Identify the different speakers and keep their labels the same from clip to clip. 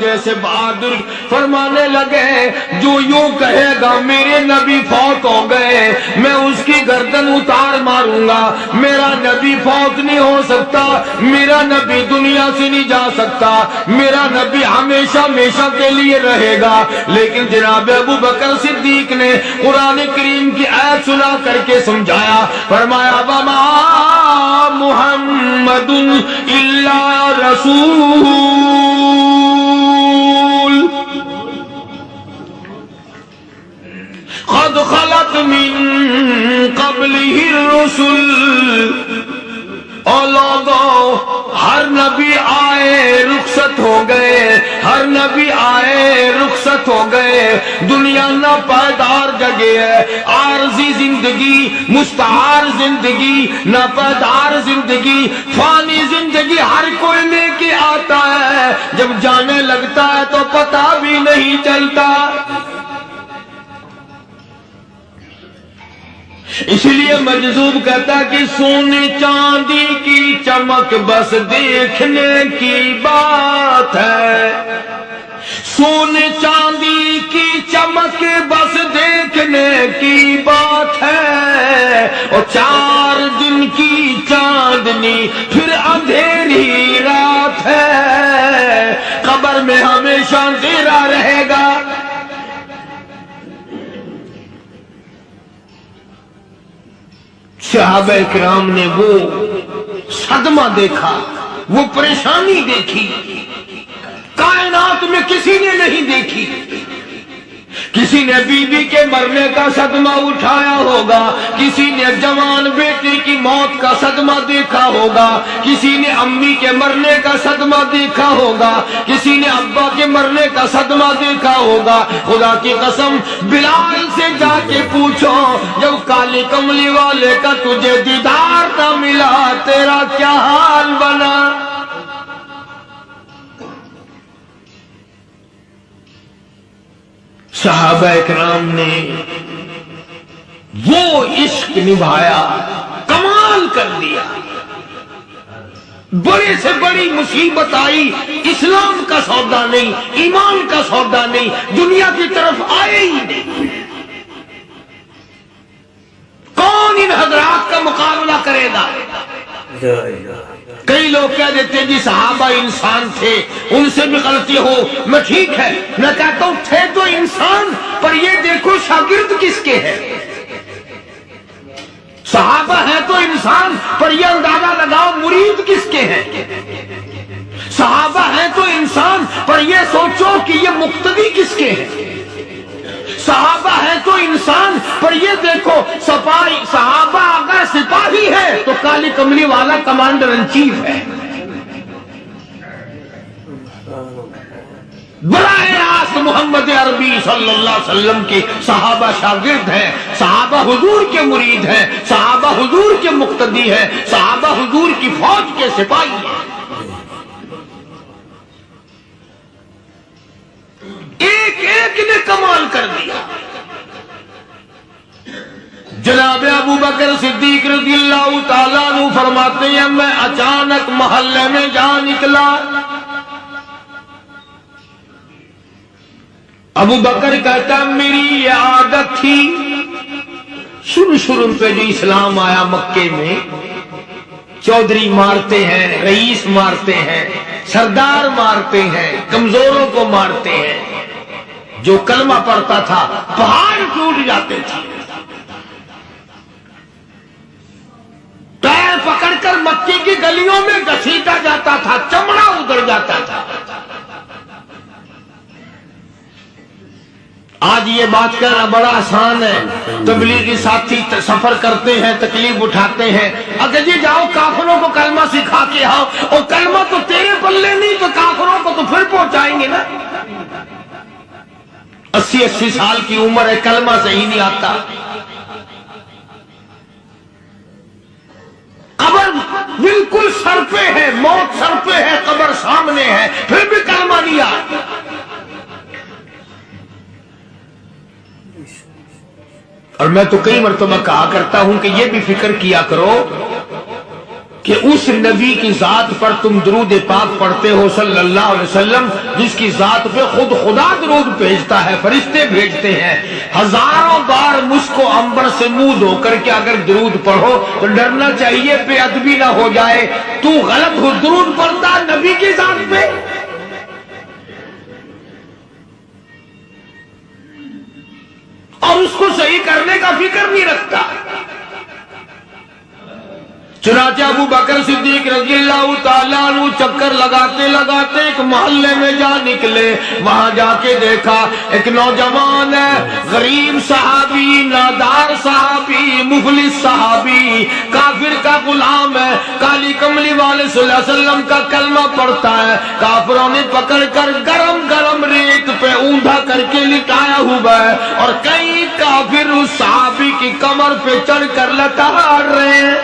Speaker 1: جیسے بہادر فرمانے لگے جو یوں کہے گا میرے نبی فوت ہو گئے میں اس کی گردن اتار ماروں گا، میرا نبی فوت نہیں ہو سکتا، میرا نبی دنیا سے نہیں جا سکتا، میرا نبی ہمیشہ ہمیشہ کے لیے رہے گا۔ لیکن جناب ابو بکر صدیق نے قرآن کریم کی آیت سنا کر کے سمجھایا، فرمایا وما محمد الا رسول قد خلت من قبلہ الرسل۔ اور لوگوں ہر نبی آئے رخصت ہو گئے، ہر نبی آئے رخصت ہو گئے، دنیا نہ پائیدار جگہ ہے، عارضی زندگی، مستعار زندگی، نہ پائیدار زندگی، فانی زندگی، ہر کوئی لے کے آتا ہے، جب جانے لگتا ہے تو پتہ بھی نہیں چلتا۔ اس لیے مجذوب کہتا کہ سونے چاندی کی چمک بس دیکھنے کی بات ہے، سونے چاندی کی چمک بس دیکھنے کی بات ہے، اور 4 دن کی چاندنی پھر اندھیری رات ہے، قبر میں ہمیشہ اندھیرا رہے گا۔ صحابہ اکرام نے وہ صدمہ دیکھا، وہ پریشانی دیکھی، کائنات میں کسی نے نہیں دیکھی۔ کسی نے بیوی کے مرنے کا صدمہ اٹھایا ہوگا، کسی نے جوان بیٹے کی موت کا صدمہ دیکھا ہوگا، کسی نے امی کے مرنے کا صدمہ دیکھا ہوگا، کسی نے ابا کے مرنے کا صدمہ دیکھا ہوگا۔ خدا کی قسم بلال سے جا کے پوچھو جب کالی کملی والے کا تجھے دیدار نہ ملا تیرا کیا حال بنا۔ صحابہ اکرام نے وہ عشق نبھایا، کمال کر دیا۔ بڑے سے بڑی مصیبت آئی، اسلام کا سودا نہیں، ایمان کا سودا نہیں، دنیا کی طرف آئے ہی نہیں۔ کون ان حضرات کا مقابلہ کرے گا؟ کئی لوگ کہہ دیتے ہیں جی صحابہ انسان تھے، ان سے بھی غلطی ہو، میں ٹھیک ہے، میں کہتا ہوں تھے تو انسان، پر یہ دیکھو شاگرد کس کے ہیں۔ صحابہ ہیں تو انسان، پر یہ اندازہ لگاؤ مرید کس کے ہیں۔ صحابہ ہیں تو انسان، پر یہ سوچو کہ یہ مقتدی کس کے ہیں۔ صحابہ ہے تو انسان، پر یہ دیکھو سپاہی، صحابہ اگر سپاہی ہے تو کالی کملی والا کمانڈر ان چیف ہے۔ براہ راست محمد عربی صلی اللہ علیہ وسلم کے صحابہ شاگرد ہیں، صحابہ حضور کے مرید ہیں، صحابہ حضور کے مقتدی ہیں، صحابہ حضور کی فوج کے سپاہی ہیں۔ ایک ایک نے کمال کر دیا۔ جناب ابو بکر صدیق رضی اللہ تعالیٰ عنہ فرماتے ہیں میں اچانک محلے میں جا نکلا۔ ابو بکر کہتا میری یہ عادت تھی، شروع پہ جو اسلام آیا مکے میں، چودھری مارتے ہیں، رئیس مارتے ہیں، سردار مارتے ہیں، کمزوروں کو مارتے ہیں۔ جو کلمہ پڑھتا تھا پہاڑ ٹوٹ جاتے تھے، پیر پکڑ کر مکے کی گلیوں میں گھسیٹا جاتا تھا، چمڑا ادھر جاتا تھا۔ آج یہ بات کہنا بڑا آسان ہے، تبلیغی ساتھی سفر کرتے ہیں، تکلیف اٹھاتے ہیں، اگر جی جاؤ کافروں کو کلمہ سکھا کے آؤ، اور کلمہ تو تیرے پلے نہیں تو کافروں کو تو پھر پہنچائیں گے نا۔ 80 سال کی عمر ہے، کلمہ صحیح نہیں آتا، قبر بالکل سر پہ ہے، موت سر پہ ہے، قبر سامنے ہے، پھر بھی کلمہ نہیں آتا۔ اور میں تو کئی مرتبہ کہا کرتا ہوں کہ یہ بھی فکر کیا کرو کہ اس نبی کی ذات پر تم درود پاک پڑھتے ہو صلی اللہ علیہ وسلم، جس کی ذات پہ خود خدا درود بھیجتا ہے، فرشتے بھیجتے ہیں، ہزاروں بار مجھ کو عنبر سے منہ دھو کر کے اگر درود پڑھو تو ڈرنا چاہیے بے ادبی نہ ہو جائے، تو غلط ہو درود پڑھتا نبی کی ذات پہ، اور اس کو صحیح کرنے کا فکر نہیں رکھتا۔ چنانچہ ابو بکر صدیق رضی اللہ تعالیٰ عنہ چکر لگاتے لگاتے ایک محلے میں جا نکلے، وہاں جا کے دیکھا ایک نوجوان ہے، غریب صحابی، نادار صحابی، مفلس صحابی، کافر کا غلام ہے، کالی کملی والے صلی اللہ علیہ وسلم کا کلمہ پڑھتا ہے، کافروں نے پکڑ کر گرم گرم ریت پہ اوندا کر کے لٹایا ہوا ہے، اور کئی کافر اس صحابی کی کمر پہ چڑھ کر لٹار رہے ہیں،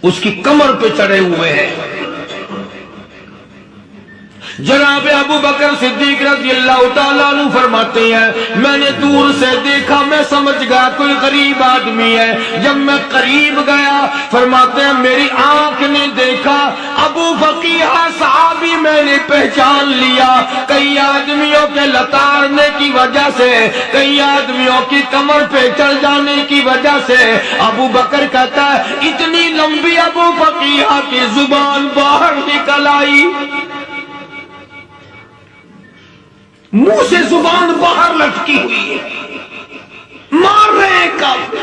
Speaker 1: اس کی کمر پہ چڑھے ہوئے ہیں۔ جناب ابو بکر صدیق رضی اللہ تعالیٰ عنہ فرماتے ہیں میں نے دور سے دیکھا، میں سمجھ گیا کوئی غریب آدمی ہے، جب میں قریب گیا فرماتے ہیں میری آنکھ نے دیکھا ابو فقیہ صحابی، میں نے پہچان لیا، کئی آدمیوں کے لتاڑنے کی وجہ سے، کئی آدمیوں کی کمر پہ چڑھ جانے کی وجہ سے ابو بکر کہتا ہے اتنی لمبی ابو فقیہ کی زبان باہر نکل آئی، منہ سے زبان باہر لٹکی ہوئی ہے، مار رہے ہیں کافر۔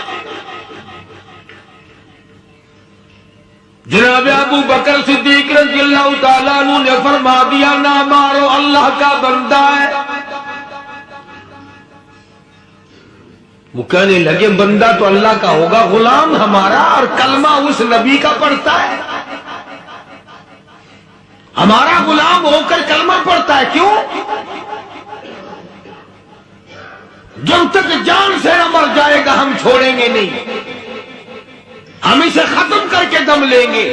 Speaker 1: جناب ابو بکر صدیق رضی اللہ تعالیٰ عنہ نے فرما دیا نہ مارو، اللہ کا بندہ ہے۔ وہ کہنے لگے بندہ تو اللہ کا ہوگا، غلام ہمارا، اور کلمہ اس نبی کا پڑھتا ہے، ہمارا غلام ہو کر کلمہ پڑھتا ہے، کیوں؟ جب تک جان سے نہ مر جائے گا ہم چھوڑیں گے نہیں، ہم اسے ختم کر کے دم لیں گے۔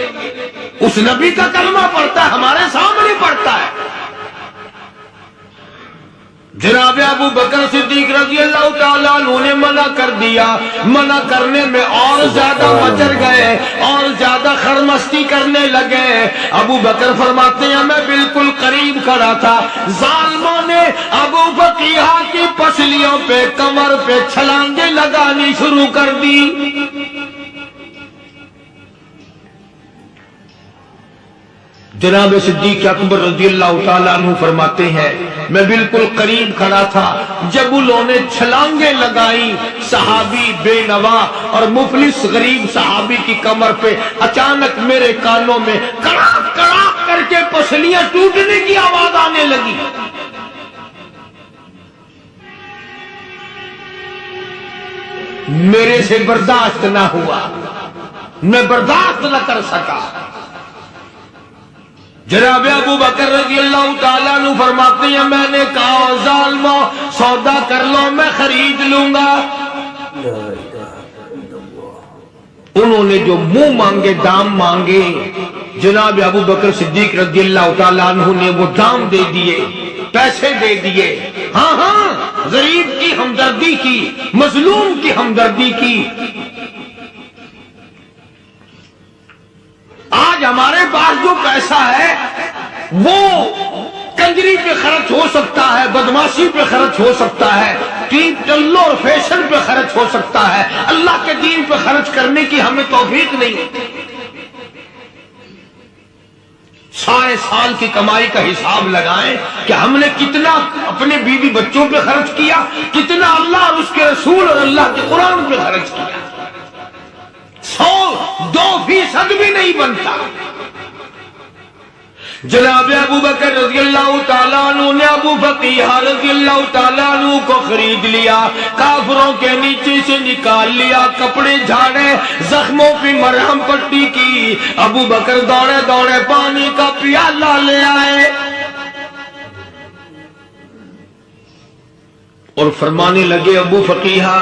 Speaker 1: اس نبی کا کلمہ پڑھتا ہے، ہمارے سامنے پڑھتا ہے۔ جناب ابو بکر صدیق رضی اللہ تعالیٰ عنہ نے منع کر دیا، منع کرنے میں اور زیادہ مچر گئے، اور زیادہ خرمستی کرنے لگے۔ ابو بکر فرماتے ہیں میں بالکل قریب کھڑا تھا، ظالموں نے ابو فقیہ کی پسلیوں پہ، کمر پہ چھلانگیں لگانی شروع کر دی۔ جناب صدیق اکبر رضی اللہ تعالیٰ عنہ فرماتے ہیں میں بالکل قریب کھڑا تھا، جب انہوں نے چھلانگیں لگائیں صحابی بے نوا اور مفلس غریب صحابی کی کمر پہ، اچانک میرے کانوں میں کڑاک کڑاک کر کے پسلیاں ٹوٹنے کی آواز آنے لگی۔ میرے سے برداشت نہ ہوا، میں برداشت نہ کر سکا۔ جناب ابو بکر رضی اللہ تعالیٰ عنہ فرماتے ہیں میں نے کہا ظالمو سودا کر لو، میں خرید لوں گا۔ انہوں نے جو منہ مانگے، دام مانگے، جناب ابو بکر صدیق رضی اللہ تعالیٰ عنہ نے وہ دام دے دیے، پیسے دے دیے۔ ہاں ہاں، غریب کی ہمدردی کی، مظلوم کی ہمدردی کی۔ آج ہمارے پاس جو پیسہ ہے وہ کنجری پہ خرچ ہو سکتا ہے، بدماشی پہ خرچ ہو سکتا ہے، ٹیپ ٹلو اور فیشن پہ خرچ ہو سکتا ہے، اللہ کے دین پہ خرچ کرنے کی ہمیں توفیق نہیں۔ سارے سال کی کمائی کا حساب لگائیں کہ ہم نے کتنا اپنے بیوی بچوں پہ خرچ کیا، کتنا اللہ اور اس کے رسول اور اللہ کے قرآن پہ خرچ کیا۔ 100-2% بھی نہیں بنتا۔ جناب ابو بکر رضی اللہ تعالیٰ عنہ نے ابو فقیہ رضی اللہ تعالیٰ عنہ کو خرید لیا، کافروں کے نیچے سے نکال لیا، کپڑے جھاڑے، زخموں پہ مرہم پٹی کی۔ ابو بکر دوڑے دوڑے پانی کا پیالہ لے آئے اور فرمانے لگے ابو فقیہ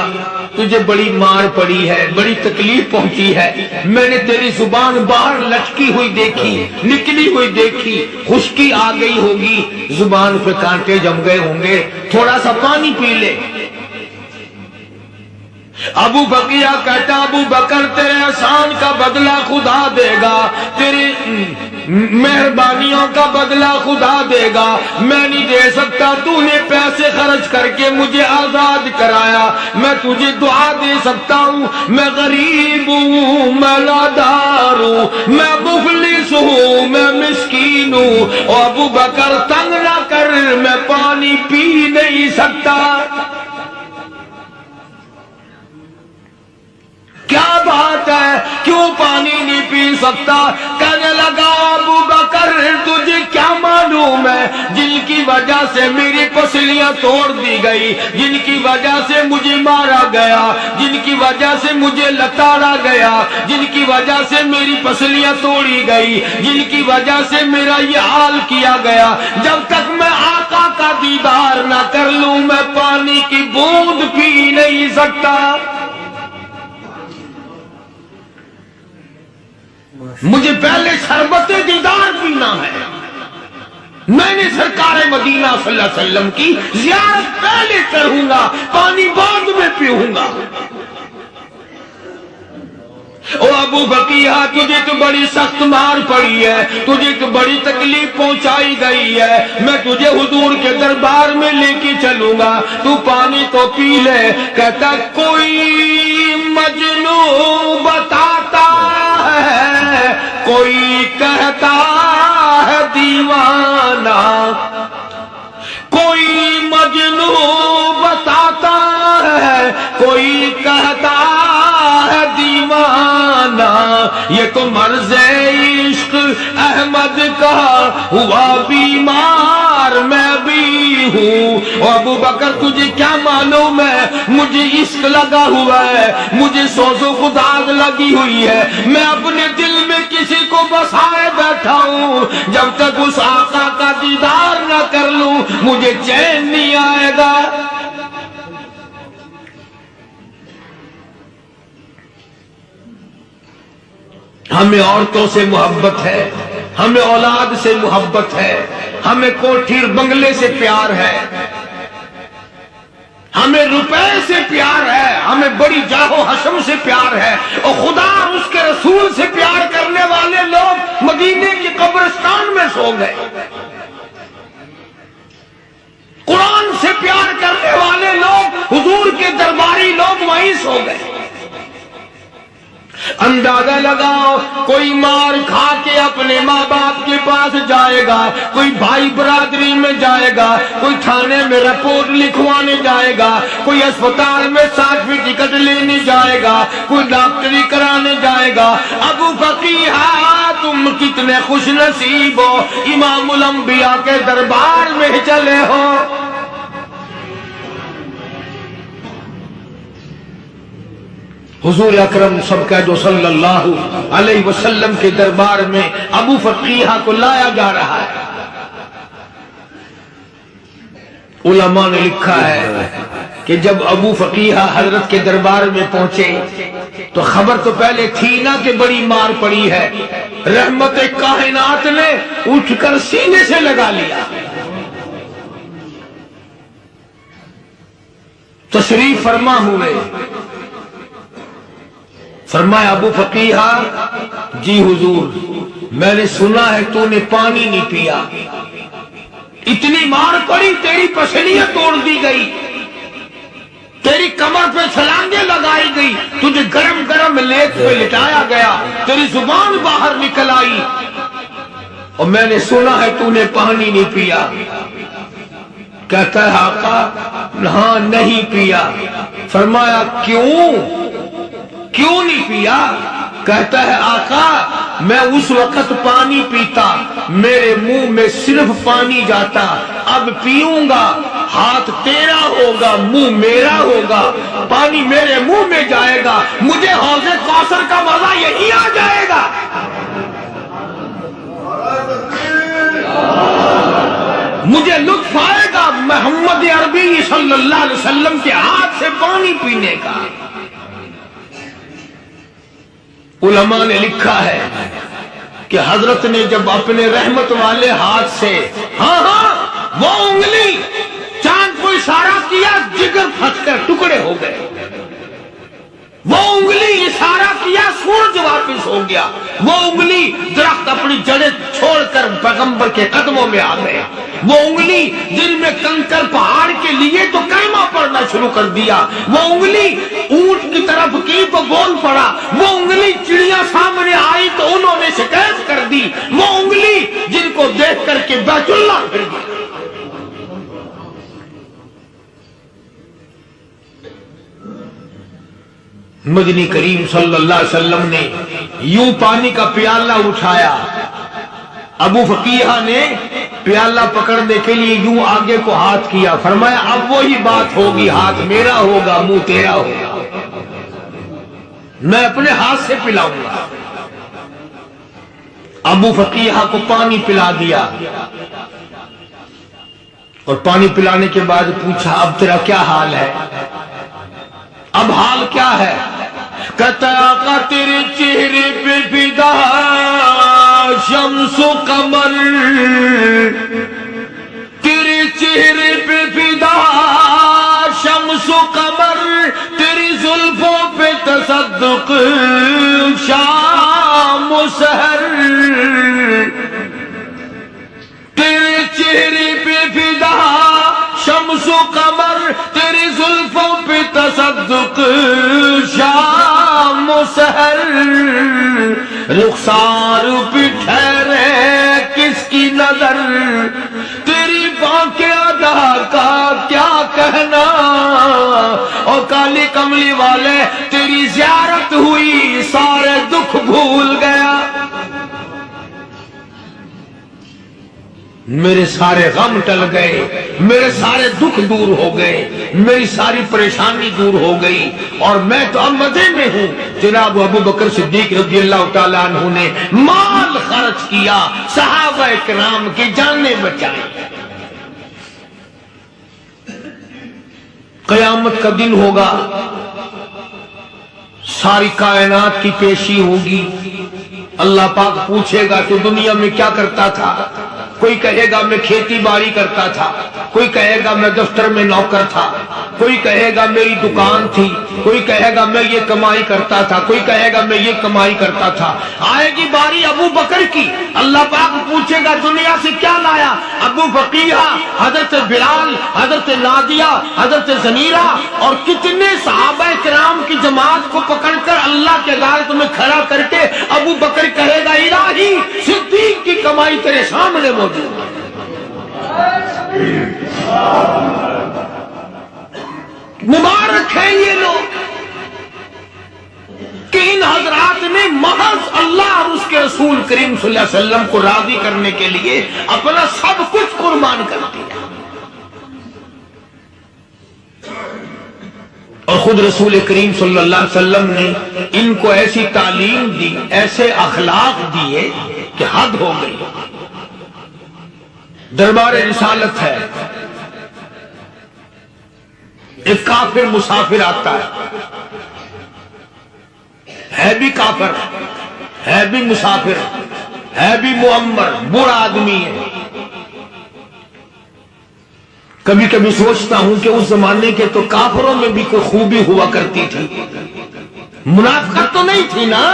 Speaker 1: تجھے بڑی مار پڑی ہے، بڑی تکلیف پہنچی ہے، میں نے تیری زبان باہر لٹکی ہوئی دیکھی، نکلی ہوئی دیکھی، خشکی آ گئی ہوگی، زبان پہ کانٹے جم گئے ہوں گے، تھوڑا سا پانی پی لے۔ ابو بقیہ کہتا ابو بکر تیرے احسان کا بدلہ خدا دے گا، تیری مہربانیوں کا بدلہ خدا دے گا، میں نہیں دے سکتا، تو نے پیسے خرچ کر کے مجھے آزاد کرایا، میں تجھے دعا دے سکتا ہوں، میں غریب ہوں، میں لادار ہوں، میں مفلس ہوں، میں مسکین ہوں، اور ابو بکر تنگ نہ کر، میں پانی پی نہیں سکتا۔ کیا بات ہے، کیوں پانی نہیں پی سکتا؟ کہنے لگا ابو بکر تجھے کیا معلوم ہے، جن کی وجہ سے میری پسلیاں توڑ دی گئی، جن کی وجہ سے مجھے مارا گیا، جن کی وجہ سے مجھے لتاڑا گیا، جن کی وجہ سے میری پسلیاں توڑی گئی، جن کی وجہ سے میرا یہ حال کیا گیا، جب تک میں آقا کا دیدار نہ کر لوں میں پانی کی بوند پی نہیں سکتا۔ مجھے پہلے شربت دیدار پینا ہے، میں نے سرکار مدینہ صلی اللہ علیہ وسلم کی زیارت پہلے کروں گا، پانی بعد میں پیوں گا۔ او ابو بقیہ تجھے تو بڑی سخت مار پڑی ہے، تجھے تو بڑی تکلیف پہنچائی گئی ہے، میں تجھے حضور کے دربار میں لے کے چلوں گا، تو پانی تو پی لے۔ کہتا کوئی مجنون بتاتا ہے، کوئی کہتا ہے دیوانہ، کوئی مجنون بتاتا ہے، کوئی کہتا ہے دیوانہ، یہ تو مرض عشق احمد کا ہوا بیمار میں بھی ہوں۔ اور ابو بکر تجھے کیا معلوم ہے، مجھے عشق لگا ہوا ہے، مجھے سوز و خداگ لگی ہوئی ہے، میں اپنے دل میں کسی کو بسائے بیٹھا ہوں، جب تک اس آقا کا دیدار نہ کر لوں مجھے چین نہیں آئے گا۔ ہمیں عورتوں سے محبت ہے، ہمیں اولاد سے محبت ہے، ہمیں کوٹھی بنگلے سے پیار ہے، ہمیں روپے سے پیار ہے، ہمیں بڑی جاہ و حشم سے پیار ہے، اور خدا اور اس کے رسول سے پیار کرنے والے لوگ مدینے کی قبرستان میں سو گئے، قرآن سے پیار کرنے والے لوگ حضور کے درباری لوگ وہیں سو گئے۔ اندازہ لگاؤ، کوئی مار کھا کے اپنے ماں باپ کے پاس جائے گا، کوئی بھائی برادری میں جائے گا، کوئی تھانے میں رپورٹ لکھوانے جائے گا، کوئی اسپتال میں سرٹیفکیٹ لینے جائے گا، کوئی ڈاکٹری کرانے جائے گا۔ ابو بقیہ تم کتنے خوش نصیب ہو، امام الانبیاء کے دربار میں چلے ہو۔ حضور اکرم سب کہہ دو صلی اللہ علیہ وسلم کے دربار میں ابو بقیہ کو لایا جا رہا ہے۔ علماء نے لکھا ہے کہ جب ابو بقیہ حضرت کے دربار میں پہنچے تو خبر تو پہلے تھی نا کہ بڑی مار پڑی ہے، رحمت کائنات نے اٹھ کر سینے سے لگا لیا، تشریف فرما ہوئے، فرمایا ابو بقیہ جی حضور میں نے سنا ہے تو نے پانی نہیں پیا، اتنی مار پڑی تیری پسلیاں توڑ دی گئی، تیری کمر پہ چھلانگیں لگائی گئی، تجھے گرم گرم لیٹ پہ لٹایا گیا، تیری زبان باہر نکل آئی، اور میں نے سنا ہے تو نے پانی نہیں پیا۔ کہتا ہے آقا ہاں نہیں پیا۔ فرمایا کیوں نہیں پیا؟ کہتا ہے آقا میں اس وقت پانی پیتا میرے منہ میں صرف پانی جاتا، اب پیوں گا ہاتھ تیرا ہوگا منہ میرا ہوگا، پانی میرے منہ میں جائے گا، مجھے حوض کوثر کا مزہ یہی آ جائے گا۔ مجھے لطف آئے گا محمد عربی صلی اللہ علیہ وسلم کے ہاتھ سے پانی پینے کا۔ علماء نے لکھا ہے کہ حضرت نے جب اپنے رحمت والے ہاتھ سے وہ انگلی چاند کو اشارہ کیا، جگر پھٹ کر ٹکڑے ہو گئے۔ وہ انگلی اشارہ کیا، سورج واپس ہو گیا، وہ انگلی درخت اپنی جڑیں چھوڑ کر پیغمبر کے قدموں میں آ گئے، وہ انگلی دل میں کنکر پہاڑ کے لیے تو کلمہ پڑھنا شروع کر دیا، وہ انگلی اونٹ کی طرف کی تو بول پڑا، وہ انگلی چڑیاں سامنے آئی تو انہوں نے شکایت کر دی، وہ انگلی جن کو دیکھ کر کے بیت اللہ پھر گیا۔ مدنی کریم صلی اللہ علیہ وسلم نے یوں پانی کا پیالہ اٹھایا، ابو فقیہ نے پیالہ پکڑنے کے لیے یوں آگے کو ہاتھ کیا، فرمایا اب وہی بات ہوگی، ہاتھ میرا ہوگا منہ تیرا ہوگا، میں اپنے ہاتھ سے پلاؤں گا۔ ابو فقیہ کو پانی پلا دیا، اور پانی پلانے کے بعد پوچھا اب تیرا کیا حال ہے، اب حال کیا ہے؟ کہتا آقا تیرے چہرے پہ فدا شمس و قمر، تیرے چہرے پہ فدا شمس و قمر، تیری زلفوں پہ تصدق شام و سحر، تیرے چہرے پہ فدا شمس و قمر، تیری زلفوں پہ تصدق شام و سحر، رخسار پہ ٹھہرے کس کی نظر، تیری بانکیں ادا کا کیا کہنا، اور کالی کملی والے تیری زیارت ہوئی سارے دکھ بھول گیا، میرے سارے غم ٹل گئے، میرے سارے دکھ دور ہو گئے، میری ساری پریشانی دور ہو گئی، اور میں تو اب مزے میں ہوں۔ جناب ابو بکر صدیق رضی اللہ تعالیٰ عنہ نے مال خرچ کیا، صحابہ کرام کی جانیں بچائیں۔ قیامت کا دن ہوگا، ساری کائنات کی پیشی ہوگی، اللہ پاک پوچھے گا کہ دنیا میں کیا کرتا تھا، کوئی کہے گا میں کھیتی باڑی کرتا تھا، کوئی کہے گا میں دفتر میں نوکر تھا، کوئی کہے گا میری دکان تھی، کوئی کہے گا میں یہ کمائی کرتا تھا، کوئی کہے گا میں یہ کمائی کرتا تھا۔ آئے گی باری ابو بکر کی، اللہ پاک پوچھے گا دنیا سے کیا لایا، ابو فقیہ، حضرت بلال، حضرت نادیہ، حضرت زنیرہ اور کتنے صحابہ کرام کی جماعت کو پکڑ کر اللہ کے عدالت میں کھڑا کر کے ابو بکر کہے گا الہی صدیق کی کمائی تیرے سامنے موجود ہے۔ مبارک ہے یہ لوگ کہ ان حضرات نے محض اللہ اور اس کے رسول کریم صلی اللہ علیہ وسلم کو راضی کرنے کے لیے اپنا سب کچھ قربان کر دیا، اور خود رسول کریم صلی اللہ علیہ وسلم نے ان کو ایسی تعلیم دی، ایسے اخلاق دیے کہ حد ہو گئی۔ دربار رسالت ہے، ایک کافر مسافر آتا ہے بھی کافر، ہے بھی مسافر، ہے بھی معمر، برا آدمی ہے۔ کبھی کبھی سوچتا ہوں کہ اس زمانے کے تو کافروں میں بھی کوئی خوبی ہوا کرتی تھی، منافقت تو نہیں تھی نا،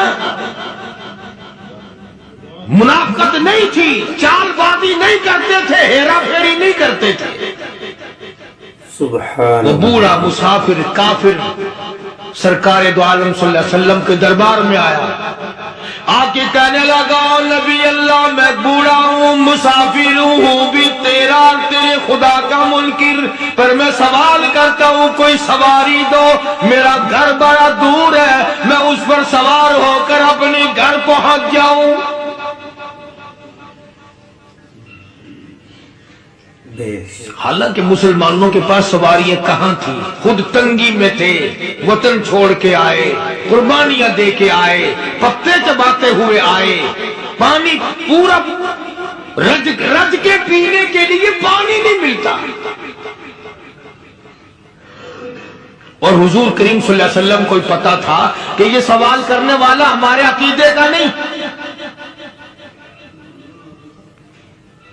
Speaker 1: منافقت نہیں تھی، چال بازی نہیں کرتے تھے، ہیرا پھیری نہیں کرتے تھے۔
Speaker 2: سبحان
Speaker 1: وہ بوڑھا مسافر کافر سرکار دو عالم صلی اللہ علیہ وسلم کے دربار میں آیا، آ کے کہنے لگا نبی اللہ میں بوڑھا ہوں، مسافر ہوں بھی تیرا تیرے خدا کا منکر، پر میں سوال کرتا ہوں کوئی سواری دو، میرا گھر بڑا دور ہے، میں اس پر سوار ہو کر اپنے گھر پہنچ جاؤں۔ حالانکہ مسلمانوں کے پاس سواریاں کہاں تھیں، خود تنگی میں تھے، وطن چھوڑ کے آئے، قربانیاں دے کے آئے، پتے چباتے ہوئے آئے، پانی پورا رج کے پینے کے لیے پانی نہیں ملتا، اور حضور کریم صلی اللہ علیہ وسلم کو پتا تھا کہ یہ سوال کرنے والا ہمارے عقیدے کا نہیں،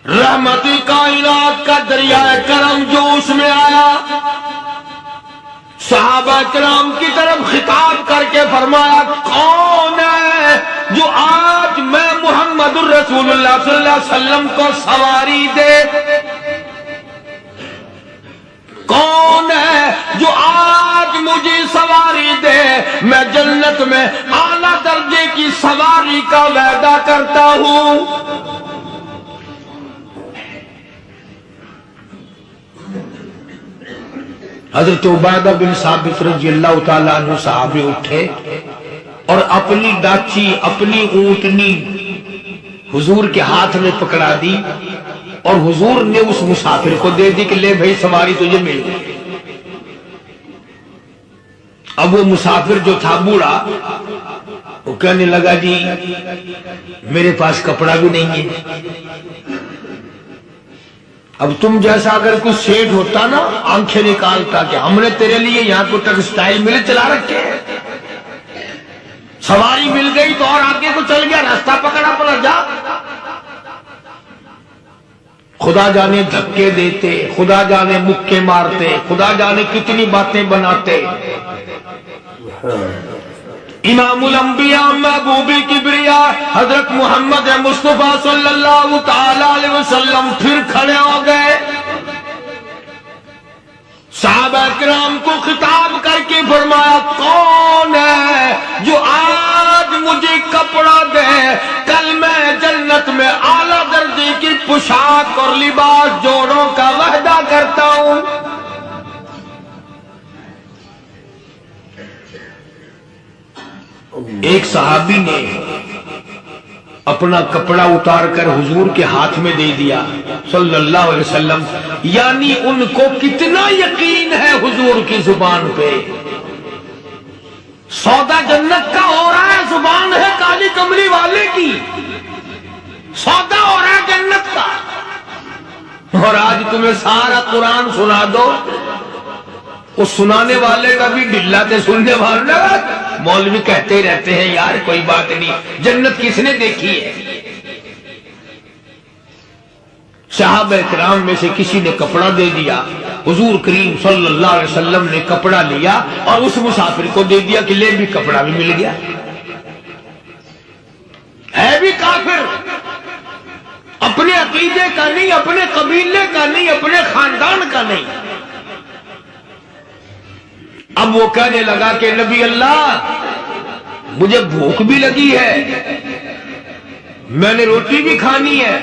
Speaker 1: رحمتی کائنات کا دریائے کرم جو اس میں آیا، صحابہ کرام کی طرف خطاب کر کے فرمایا کون ہے جو آج میں محمد الرسول اللہ صلی اللہ علیہ وسلم کو سواری دے؟ کون ہے جو آج مجھے سواری دے؟ میں جنت میں اعلیٰ درجے کی سواری کا وعدہ کرتا ہوں۔ حضرت عبادہ بن ثابت رضی اللہ تعالیٰ عنہ صحابی اٹھے اور اپنی ڈاچی اپنی اونٹنی حضور کے ہاتھ میں پکڑا دی اور حضور نے اس مسافر کو دے دی کہ لے بھائی سواری تجھے مل گئی۔ اب وہ مسافر جو تھا بوڑھا وہ کہنے لگا جی میرے پاس کپڑا بھی نہیں ہے۔ اب تم جیسا اگر کوئی سیٹ ہوتا نا آنکھیں نکالتا کہ ہم نے تیرے لیے یہاں کو ٹیکسٹائل مل چلا رکھے، سواری مل گئی تو اور آگے کو چل گیا، راستہ پکڑا پڑا جا۔ خدا جانے دھکے دیتے، خدا جانے مکے مارتے، خدا جانے کتنی باتیں بناتے۔ امام الانبیاء محبوب کبریاء حضرت محمد مصطفیٰ صلی اللہ تعالی علیہ وسلم پھر کھڑے ہو گئے، صحابہ کرام کو خطاب کر کے فرمایا کون ہے جو آج مجھے کپڑا دے؟ کل میں جنت میں اعلیٰ درجے کی پوشاک اور لباس جوڑوں کا وعدہ کرتا ہوں۔ ایک صحابی نے اپنا کپڑا اتار کر حضور کے ہاتھ میں دے دیا صلی اللہ علیہ وسلم، یعنی ان کو کتنا یقین ہے حضور کی زبان پہ۔ سودا جنت کا ہو رہا ہے، زبان ہے کالی کملی والے کی، سودا ہو رہا ہے جنت کا۔ اور آج تمہیں سارا قرآن سنا دو، اس سنانے والے کا بھی ڈلا تے سننے والا، مولوی کہتے رہتے ہیں یار کوئی بات نہیں، جنت کس نے دیکھی ہے؟ صحابہ کرام میں سے کسی نے کپڑا دے دیا، حضور کریم صلی اللہ علیہ وسلم نے کپڑا لیا اور اس مسافر کو دے دیا کہ لے بھی کپڑا بھی مل گیا۔ ہے بھی کافر، اپنے عقیدے کا نہیں، اپنے قبیلے کا نہیں، اپنے خاندان کا نہیں۔ اب وہ کہنے لگا کہ نبی اللہ مجھے بھوک بھی لگی ہے، میں نے روٹی بھی کھانی ہے۔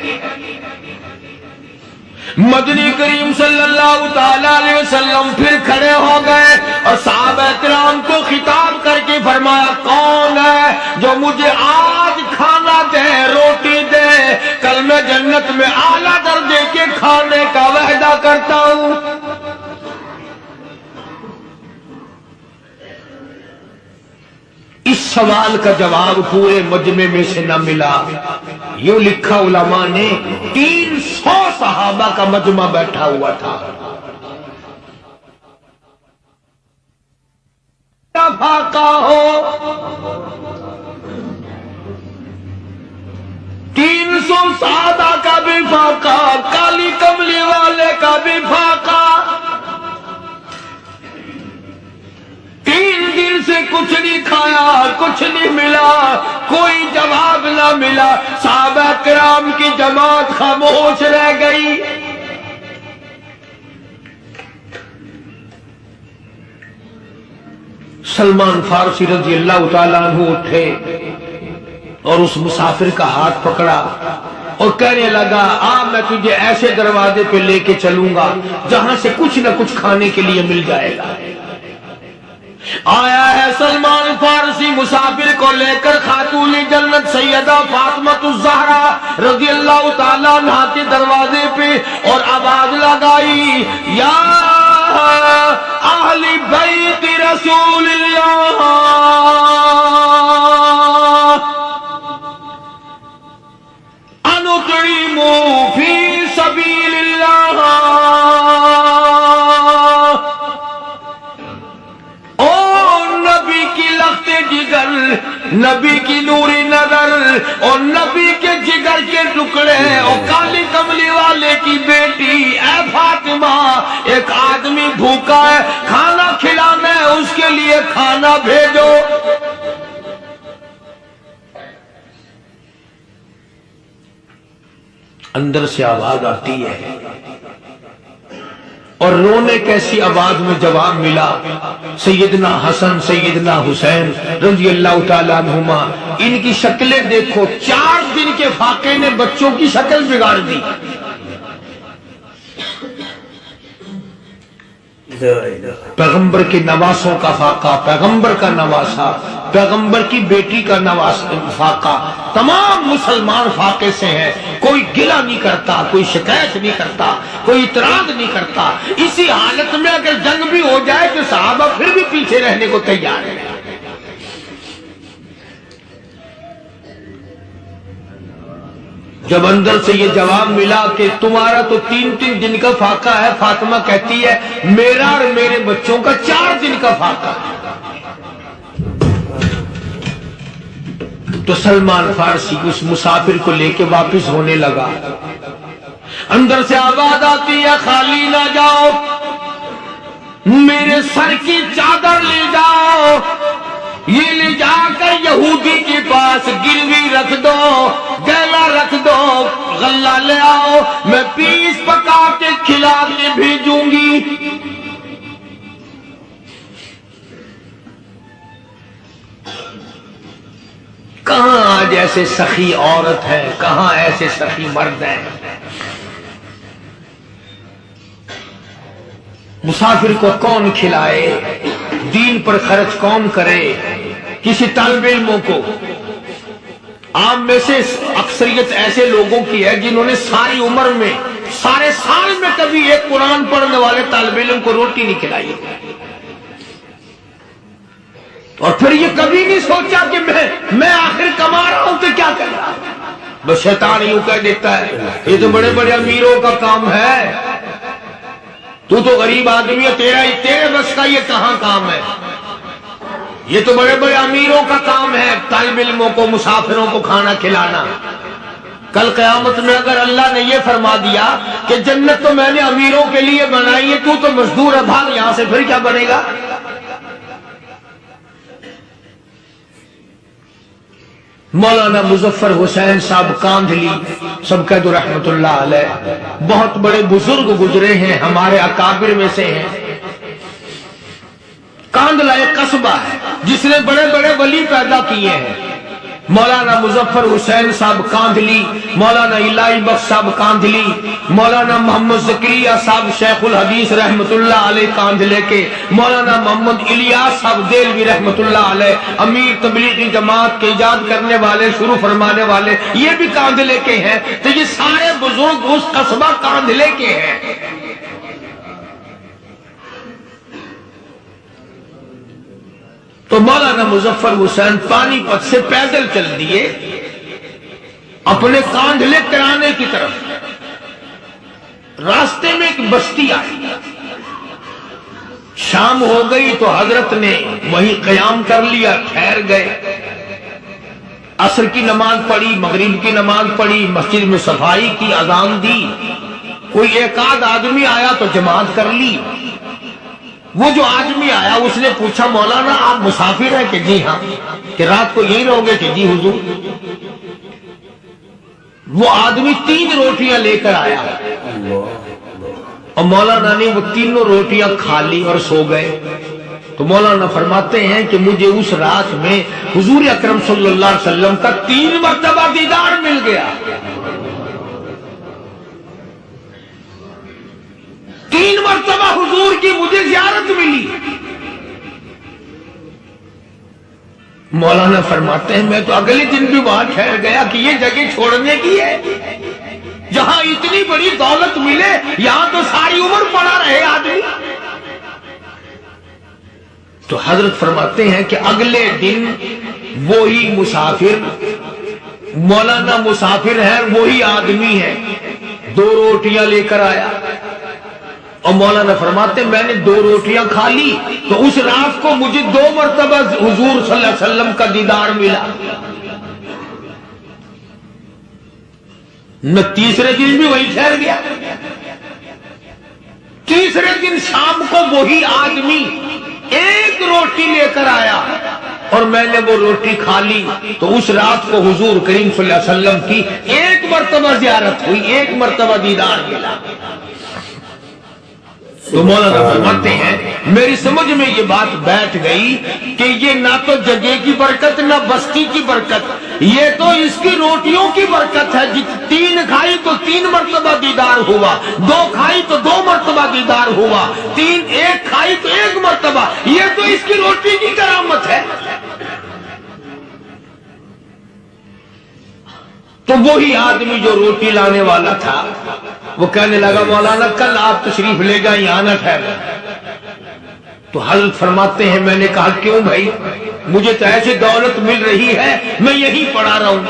Speaker 1: مدنی کریم صلی اللہ تعالی علیہ وسلم پھر کھڑے ہو گئے اور صحابہ کرام کو خطاب کر کے فرمایا کون ہے جو مجھے آج کھانا دے، روٹی دے، کل میں جنت میں اعلیٰ درجے کے کھانے کا وعدہ کرتا ہوں۔ اس سوال کا جواب پورے مجمع میں سے نہ ملا۔ یوں لکھا علماء نے 300 صحابہ کا مجمع بیٹھا ہوا تھا۔ فاقہ ہو 300 صحابہ کا بھی فاقہ، کالی کملی والے کا بھی فاقہ۔ 3 دن سے کچھ نہیں کھایا، کچھ نہیں ملا، کوئی جواب نہ ملا۔ صحابہ کرام کی جماعت خاموش رہ گئی۔ سلمان فارسی رضی اللہ تعالیٰ عنہ اٹھے اور اس مسافر کا ہاتھ پکڑا اور کہنے لگا میں تجھے ایسے دروازے پہ لے کے چلوں گا جہاں سے کچھ نہ کچھ کھانے کے لیے مل جائے گا۔ آیا ہے سلمان فارسی مسافر کو لے کر خاتون جنت سیدہ فاطمہ الزہرا رضی اللہ تعالیٰ عنہا کے دروازے پہ اور آواز لگائی یا اہل بیت رسول اللہ انطعموا فی سبیل اللہ، جگر، نبی کی نوری نظر اور نبی کے جگر کے ٹکڑے اور کالی کملی والے کی بیٹی اے فاطمہ، ایک آدمی بھوکا ہے، کھانا کھلانا ہے اس کے لیے کھانا بھیجو۔ اندر سے آواز آتی ہے اور رونے کیسی آواز میں جواب ملا، سیدنا حسن سیدنا حسین رضی اللہ تعالیٰ عنہما، ان کی شکلیں دیکھو، 4 دن کے فاقے نے بچوں کی شکل بگاڑ دی۔ پیغمبر کے نواسوں کا فاقہ، پیغمبر کا نواسا، پیغمبر کی بیٹی کا فاقہ، تمام مسلمان فاقے سے ہیں، کوئی گلہ نہیں کرتا، کوئی شکایت نہیں کرتا، کوئی اعتراض نہیں کرتا۔ اسی حالت میں اگر جنگ بھی ہو جائے تو صحابہ پھر بھی پیچھے رہنے کو تیار ہیں۔ جب اندر سے یہ جواب ملا کہ تمہارا تو 3 دن کا فاقہ ہے، فاطمہ کہتی ہے میرا اور میرے بچوں کا 4 دن کا فاقہ ہے۔ تو سلمان فارسی اس مسافر کو لے کے واپس ہونے لگا۔ اندر سے آواز آتی ہے خالی نہ جاؤ، میرے سر کی چادر لے جاؤ، یہ لے جا کر یہودی کے پاس گروی رکھ دو، گیلا رکھ دو، غلہ لے آؤ، میں پیس پکا کے کھلا کے بھیجوں گی۔ کہاں آج ایسے سخی عورت ہے، کہاں ایسے سخی مرد ہیں؟ مسافر کو کون کھلائے، دین پر خرچ کون کرے؟ کسی طالب علموں کو، عام میں سے اکثریت ایسے لوگوں کی ہے جنہوں نے ساری عمر میں، سارے سال میں کبھی ایک قرآن پڑھنے والے طالب علم کو روٹی نہیں کھلائی، اور پھر یہ کبھی نہیں سوچا کہ میں آخر کما رہا ہوں تو کیا کر رہا ہوں۔ بس شیطان یوں کہہ دیتا ہے یہ تو بڑے بڑے امیروں کا کام ہے، تو غریب آدمی ہے، تیرے بس کا یہ کہاں کام ہے؟ یہ تو بڑے بڑے امیروں کا کام ہے طالب علموں کو، مسافروں کو کھانا کھلانا۔ کل قیامت میں اگر اللہ نے یہ فرما دیا کہ جنت تو میں نے امیروں کے لیے بنائی ہے، تو مزدور ہے، بھاگ یہاں سے، پھر کیا بنے گا؟ مولانا مظفر حسین صاحب کاندھلی سب کہہ دو رحمت اللہ علیہ، بہت بڑے بزرگ گزرے ہیں، ہمارے اکابر میں سے ہیں۔ کاندھلا ایک قصبہ ہے جس نے بڑے بڑے ولی پیدا کیے ہیں۔ مولانا مظفر حسین صاحب کاندھلی، مولانا الہی بخش صاحب کاندھلی، مولانا محمد زکریا صاحب شیخ الحدیث رحمت اللہ علیہ کاندھلے کے، مولانا محمد الیاس صاحب دیلوی رحمت اللہ علیہ امیر تبلیغی جماعت کے ایجاد کرنے والے، شروع فرمانے والے، یہ بھی کاندھلے کے ہیں۔ تو یہ سارے بزرگ اس قصبہ کاندھلے کے ہیں۔ تو مولانا مظفر حسین پانی پت سے پیدل چل دیے اپنے کاندھلے کرانے کی طرف۔ راستے میں ایک بستی آئی، شام ہو گئی تو حضرت نے وہیں قیام کر لیا، ٹھہر گئے، عصر کی نماز پڑھی، مغرب کی نماز پڑھی، مسجد میں صفائی کی، اذان دی، کوئی ایک آدھ آدمی آیا تو جماعت کر لی۔ وہ جو آدمی آیا اس نے پوچھا مولانا آپ مسافر ہیں؟ کہ جی ہاں۔ کہ رات کو یہی رہو گے؟ کہ جی حضور۔ وہ آدمی 3 روٹیاں لے کر آیا اور مولانا نے وہ 3 روٹیاں کھا لی اور سو گئے۔ تو مولانا فرماتے ہیں کہ مجھے اس رات میں حضور اکرم صلی اللہ علیہ وسلم کا 3 مرتبہ دیدار مل گیا۔ 3 مرتبہ حضور کی مجھے زیارت ملی۔ مولانا فرماتے ہیں میں تو اگلے دن بھی وہاں ٹھہر گیا کہ یہ جگہ چھوڑنے کی ہے، جہاں اتنی بڑی دولت ملے یہاں تو ساری عمر پڑا رہے آدمی۔ تو حضرت فرماتے ہیں کہ اگلے دن وہی مسافر، مولانا مسافر ہے، وہی آدمی ہے، 2 روٹیاں لے کر آیا اور مولانا فرماتے ہیں میں نے 2 روٹیاں کھا لی تو اس رات کو مجھے 2 مرتبہ حضور صلی اللہ علیہ وسلم کا دیدار ملا۔ نہ تیسرے دن بھی وہی ٹھہر گیا، تیسرے دن شام کو وہی آدمی ایک روٹی لے کر آیا اور میں نے وہ روٹی کھا لی تو اس رات کو حضور کریم صلی اللہ علیہ وسلم کی ایک مرتبہ زیارت ہوئی، ایک مرتبہ دیدار ملا۔ تو مولانا فرماتے ہیں میری سمجھ میں یہ بات بیٹھ گئی کہ یہ نہ تو جگہ کی برکت نہ بستی کی برکت، یہ تو اس کی روٹیوں کی برکت ہے۔ تین کھائی تو 3 مرتبہ دیدار ہوا، 2 کھائی تو 2 مرتبہ دیدار ہوا، ایک کھائی تو 1 مرتبہ، یہ تو اس کی روٹی کی کرامت ہے۔ تو وہی آدمی جو روٹی لانے والا تھا وہ کہنے لگا مولانا کل آپ تشریف لے گا یہاں نہ ٹھہرو۔ تو حضرت فرماتے ہیں میں نے کہا کیوں بھائی، مجھے تو ایسی دولت مل رہی ہے میں یہی پڑھا رہا ہوں۔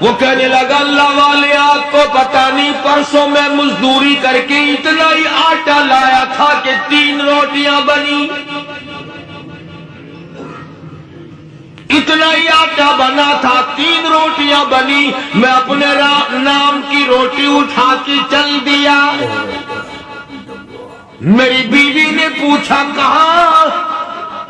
Speaker 1: وہ کہنے لگا اللہ والے آپ کو پتہ نہیں پرسوں میں مزدوری کر کے اتنا ہی آٹا لایا تھا کہ 3 روٹیاں بنی، اتنا ہی آٹا بنا تھا 3 روٹیاں بنی، میں اپنے نام کی روٹی اٹھا کے چل دیا۔ میری بیوی نے پوچھا کہاں؟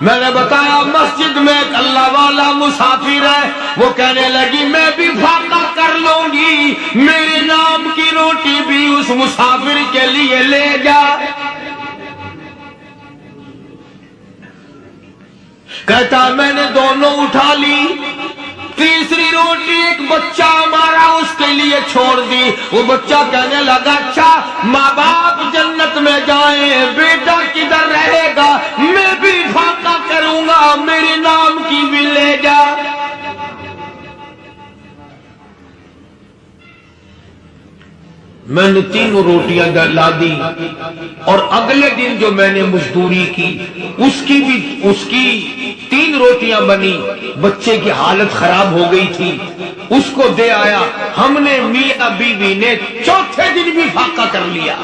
Speaker 1: میں نے بتایا مسجد میں ایک اللہ والا مسافر ہے۔ وہ کہنے لگی میں بھی فاقہ کر لوں گی، میرے نام کی روٹی بھی اس مسافر کے لیے لے جا۔ کہتا میں نے دونوں اٹھا لی، تیسری روٹی ایک بچہ ہمارا اس کے لیے چھوڑ دی۔ وہ بچہ کہنے لگا اچھا ماں باپ جنت میں جائیں بیٹا کدھر رہے گا، میں بھی فاقہ کروں گا، میرے نام کی بھی لے جا۔ میں نے 3 روٹیاں لا دی اور اگلے دن جو میں نے مزدوری کی اس کی 3 روٹیاں بنی، بچے کی حالت خراب ہو گئی تھی، اس کو دے آیا۔ ہم نے میاں بیوی نے چوتھے دن بھی فاقہ کر لیا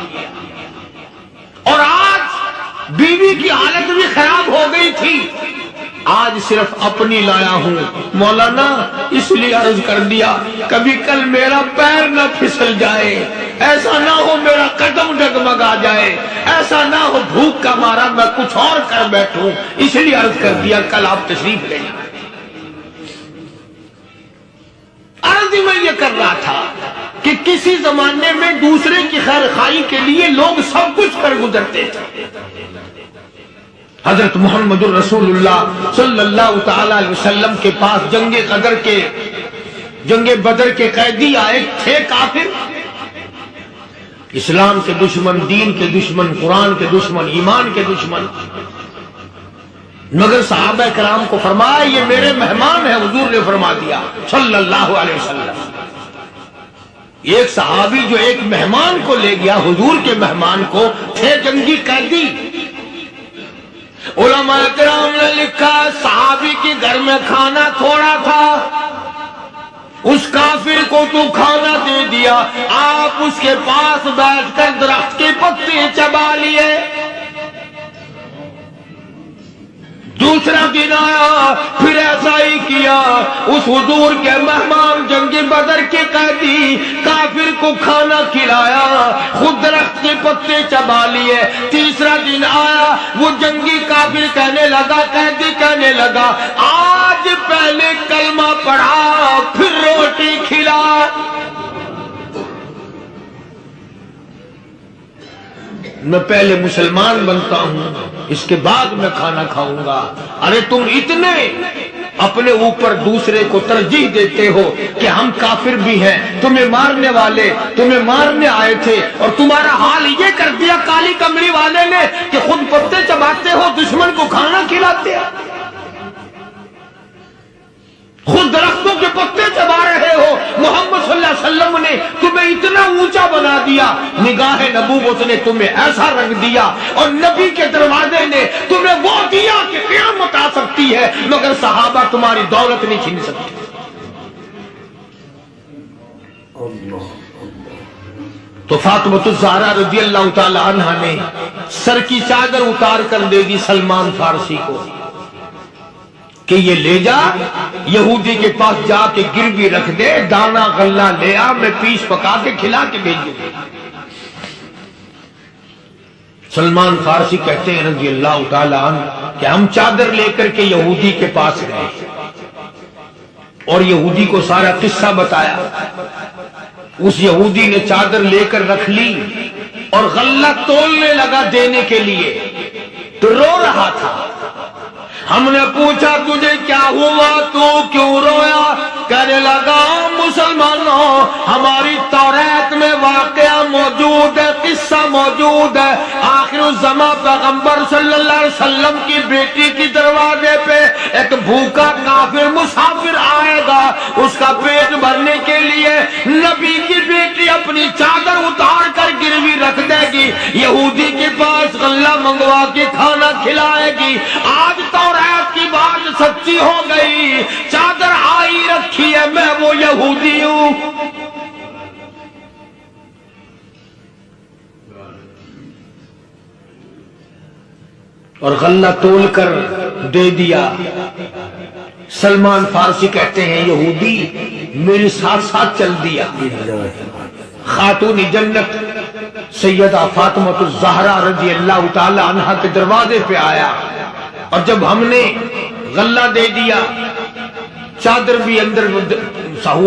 Speaker 1: اور آج بیوی کی حالت بھی خراب ہو گئی تھی، آج صرف اپنی لایا ہوں۔ مولانا اس لیے عرض کر دیا کبھی کل میرا پیر نہ پھسل جائے، ایسا نہ ہو میرا قدم ڈگمگا جائے، ایسا نہ ہو بھوک کا مارا میں کچھ اور کر بیٹھوں، اس لیے عرض کر دیا کل آپ تشریف لے جائیں۔ عرض میں یہ کر رہا تھا کہ کسی زمانے میں دوسرے کی خیر خواہی کے لیے لوگ سب کچھ کر گزرتے تھے۔ حضرت محمد الرسول اللہ صلی اللہ تعالی علیہ وسلم کے پاس جنگ بدر کے قیدی آئے تھے، کافر، اسلام کے دشمن، دین کے دشمن، قرآن کے دشمن، ایمان کے دشمن، مگر صحابہ کرام کو فرمایا یہ میرے مہمان ہیں، حضور نے فرما دیا صلی اللہ علیہ وسلم۔ ایک صحابی جو ایک مہمان کو لے گیا، حضور کے مہمان کو، تھے جنگی قیدی۔ علماء کرام نے لکھا صحابی کے گھر میں کھانا تھوڑا تھا، اس کافر کو تو کھانا دے دیا، آپ اس کے پاس بیٹھ کر درخت کے پتے چبا لیے۔ دوسرا دن آیا پھر ایسا ہی کیا، اس حضور کے مہمان جنگ بدر کے قیدی کافر کو کھانا کھلایا، خود درخت کے پتے چبا لیے۔ تیسرا دن آیا وہ جنگی کافر کہنے لگا، قیدی کہنے لگا آج پہلے کلمہ پڑھا پھر روٹی کھلا۔ میں پہلے مسلمان بنتا ہوں اس کے بعد میں کھانا کھاؤں گا۔ ارے تم اتنے اپنے اوپر دوسرے کو ترجیح دیتے ہو کہ ہم کافر بھی ہیں، تمہیں مارنے والے تمہیں مارنے آئے تھے اور تمہارا حال یہ کر دیا کالی کمری والے نے کہ خود پتے چباتے ہو، دشمن کو کھانا کھلاتے ہو، خود درختوں کے پتے چبا رہے ہو۔ محمد صلی اللہ علیہ وسلم نے تمہیں اتنا اونچا بنا دیا، نگاہ نبوت نے تمہیں ایسا رنگ دیا اور نبی کے دروازے نے تمہیں وہ دیا کہ قیامت آ سکتی ہے مگر صحابہ تمہاری دولت نہیں چھین سکتے۔ تو فاطمہ الزہرا رضی اللہ تعالی عنہا نے سر کی چادر اتار کر دے دی سلمان فارسی کو کہ یہ لے جا، یہودی کے پاس جا کے گروی رکھ دے، دانا غلہ لے آ، میں پیس پکا کے کھلا کے بھیج دوں۔ سلمان فارسی کہتے ہیں رضی اللہ تعالی عنہ کہ ہم چادر لے کر کے یہودی کے پاس گئے اور یہودی کو سارا قصہ بتایا. اس یہودی نے چادر لے کر رکھ لی اور غلہ تولنے لگا دینے کے لیے تو رو رہا تھا. ہم نے پوچھا تجھے کیا ہوا، تو کیوں رویا؟ کہنے لگا مسلمانوں ہماری توریت میں واقعہ موجود ہے، قصہ موجود ہے. آخر الزمان پیغمبر صلی اللہ علیہ وسلم کی بیٹی کی دروازے پہ ایک بھوکا کافر مسافر آئے گا، اس کا پیٹ بھرنے کے لیے نبی کی بیٹی اپنی چادر اتار کر گروی رکھ دے گی، یہودی کے پاس غلہ منگوا کے کھانا کھلائے گی. آج توریت کی بات سچی ہو گئی، چادر آئی رکھی ہے، میں وہ یہودی ہوں. اور غلہ تول کر دے دیا. سلمان فارسی کہتے ہیں یہودی میرے ساتھ ساتھ چل دیا. خاتون جنت سیدہ فاطمہ الزہرا رضی اللہ تعالی عنہا کے دروازے پہ آیا اور جب ہم نے غلہ دے دیا، چادر بھی اندر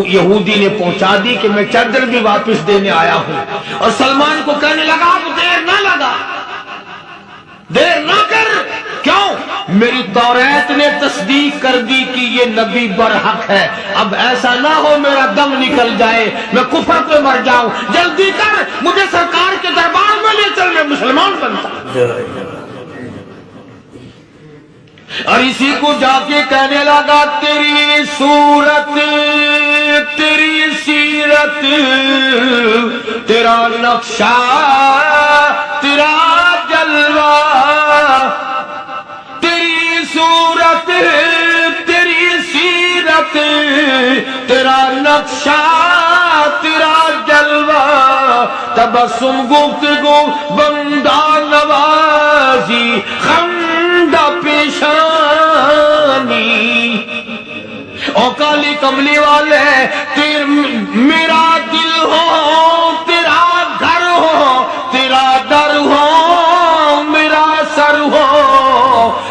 Speaker 1: یہودی نے پہنچا دی کہ میں چادر بھی واپس دینے آیا ہوں. اور سلمان کو کہنے لگا اب دیر نہ لگا، دیر نہ کر. کیوں؟ میری توریت نے تصدیق کر دی کہ یہ نبی برحق ہے. اب ایسا نہ ہو میرا دم نکل جائے، میں کفر پہ مر جاؤں. جلدی کر، مجھے سرکار کے دربار میں لے چل، میں مسلمان بنتا. اور اسی کو جا کے کہنے لگا تیری صورت، تیری سیرت، تیرا نقشہ، تیرا جلوہ، تیری صورت، تیری سیرت، تیرا نقشہ، تیرا جلوہ، تبسم گفتگو بندہ نوازی، خندہ پیشانی. او کالی کملی والے میرا دل ہو، تیرا گھر ہو، تیرا در ہو، میرا سر ہو.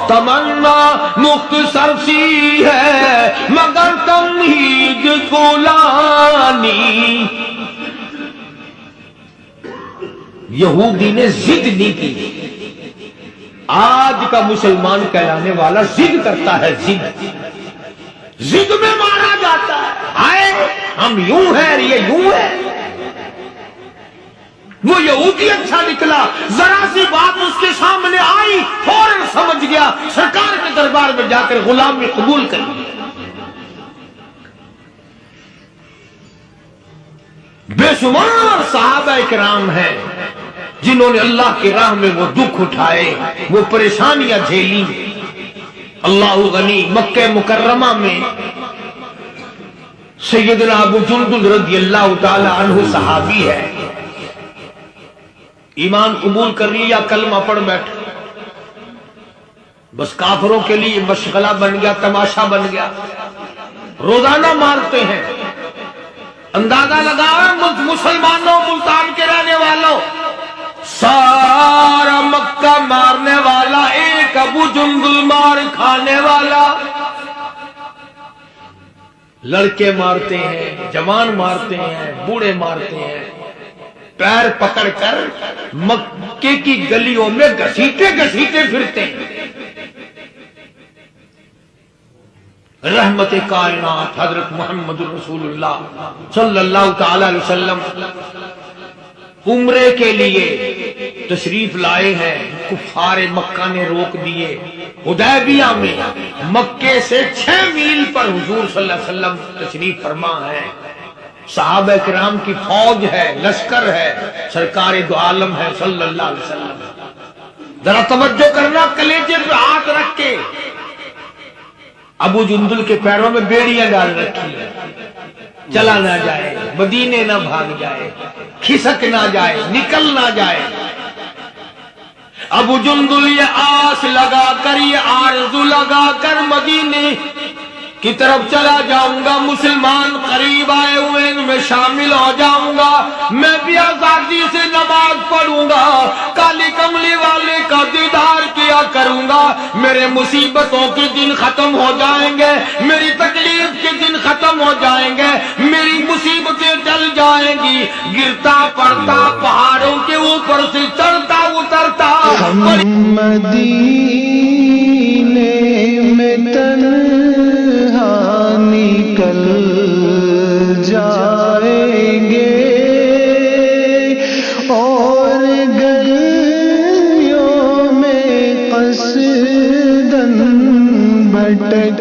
Speaker 1: تمنا مختصر سی ہے مگر تمہید فلانی. یہودی نے ضد نہیں کی. آج کا مسلمان کہلانے والا ضد کرتا ہے، ضد میں مارا جاتا ہے. آئے ہم یوں ہیں، یہ یوں ہے. وہ یہودی اچھا نکلا، ذرا سی بات اس کے سامنے آئی فوراً سمجھ گیا، سرکار کے دربار میں جا کر غلامی قبول کر لی. بے شمار صحابہ کرام ہیں جنہوں نے اللہ کی راہ میں وہ دکھ اٹھائے، وہ پریشانیاں جھیلی. اللہ غنی مکہ مکرمہ میں سیدنا ابو جندل رضی اللہ تعالی عنہ صحابی ہے، ایمان قبول کر لیا، کلمہ پڑھ بیٹھا، بس کافروں کے لیے مشغلہ بن گیا، تماشا بن گیا. روزانہ مارتے ہیں. اندازہ لگاؤ مسلمانوں، ملتان کے رہنے والوں، سارا مکہ مارنے والا ایک ابو جندل مار کھانے والا. لڑکے مارتے ہیں، جوان مارتے ہیں، بوڑھے مارتے ہیں، پیر پکڑ کر مکے کی گلیوں میں گھسیٹے گھسیٹے پھرتے ہیں. رحمت کائنات حضرت محمد رسول اللہ صلی اللہ تعالی علیہ وسلم عمرے کے لیے تشریف لائے ہیں. کفار مکہ نے روک دیے. حدیبیہ میں مکے سے 6 میل پر حضور صلی اللہ علیہ وسلم تشریف فرما ہے. صحابہ کرام کی فوج ہے، لشکر ہے، سرکار دو عالم ہے صلی اللہ علیہ وسلم. ذرا توجہ کرنا، کلیجے پہ ہاتھ رکھ کے ابو جندل کے پیروں میں بیڑیاں ڈال رکھی ہے، چلا نہ جائے، مدینے نہ بھاگ جائے، کھسک نہ جائے، نکل نہ جائے. ابو جندل یہ آس لگا کر، یہ آرزو لگا کر مدینے کی طرف چلا جاؤں گا، مسلمان قریب آئے ہوئے ان میں شامل ہو جاؤں گا، میں بھی آزادی سے نماز پڑھوں گا، کالی کملی والے کا دیدار کیا کروں گا، میرے مصیبتوں کے دن ختم ہو جائیں گے، میری تکلیف کے دن ختم ہو جائیں گے، میری مصیبتیں ٹل جائیں گی، گرتا پڑتا پہاڑوں کے اوپر سے چڑھتا اترتا
Speaker 2: مدینے میں تنہا نکل جائیں گے اور گلیوں میں قصداً بھٹک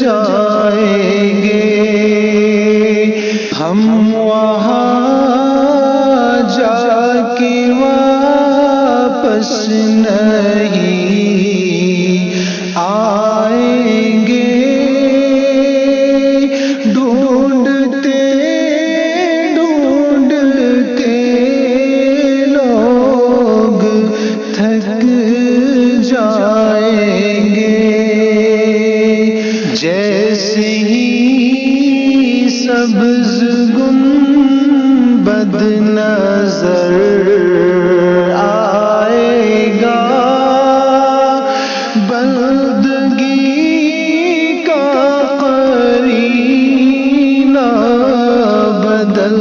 Speaker 2: جائیں گے، ہم وہاں جا کے واپس نہیں آئیں گے، ڈھونڈتے ڈھونڈتے لوگ تھک جائیں گے، جیسے ہی سبز گنبد نظر آئے گا، بندگی کا قرینہ بدل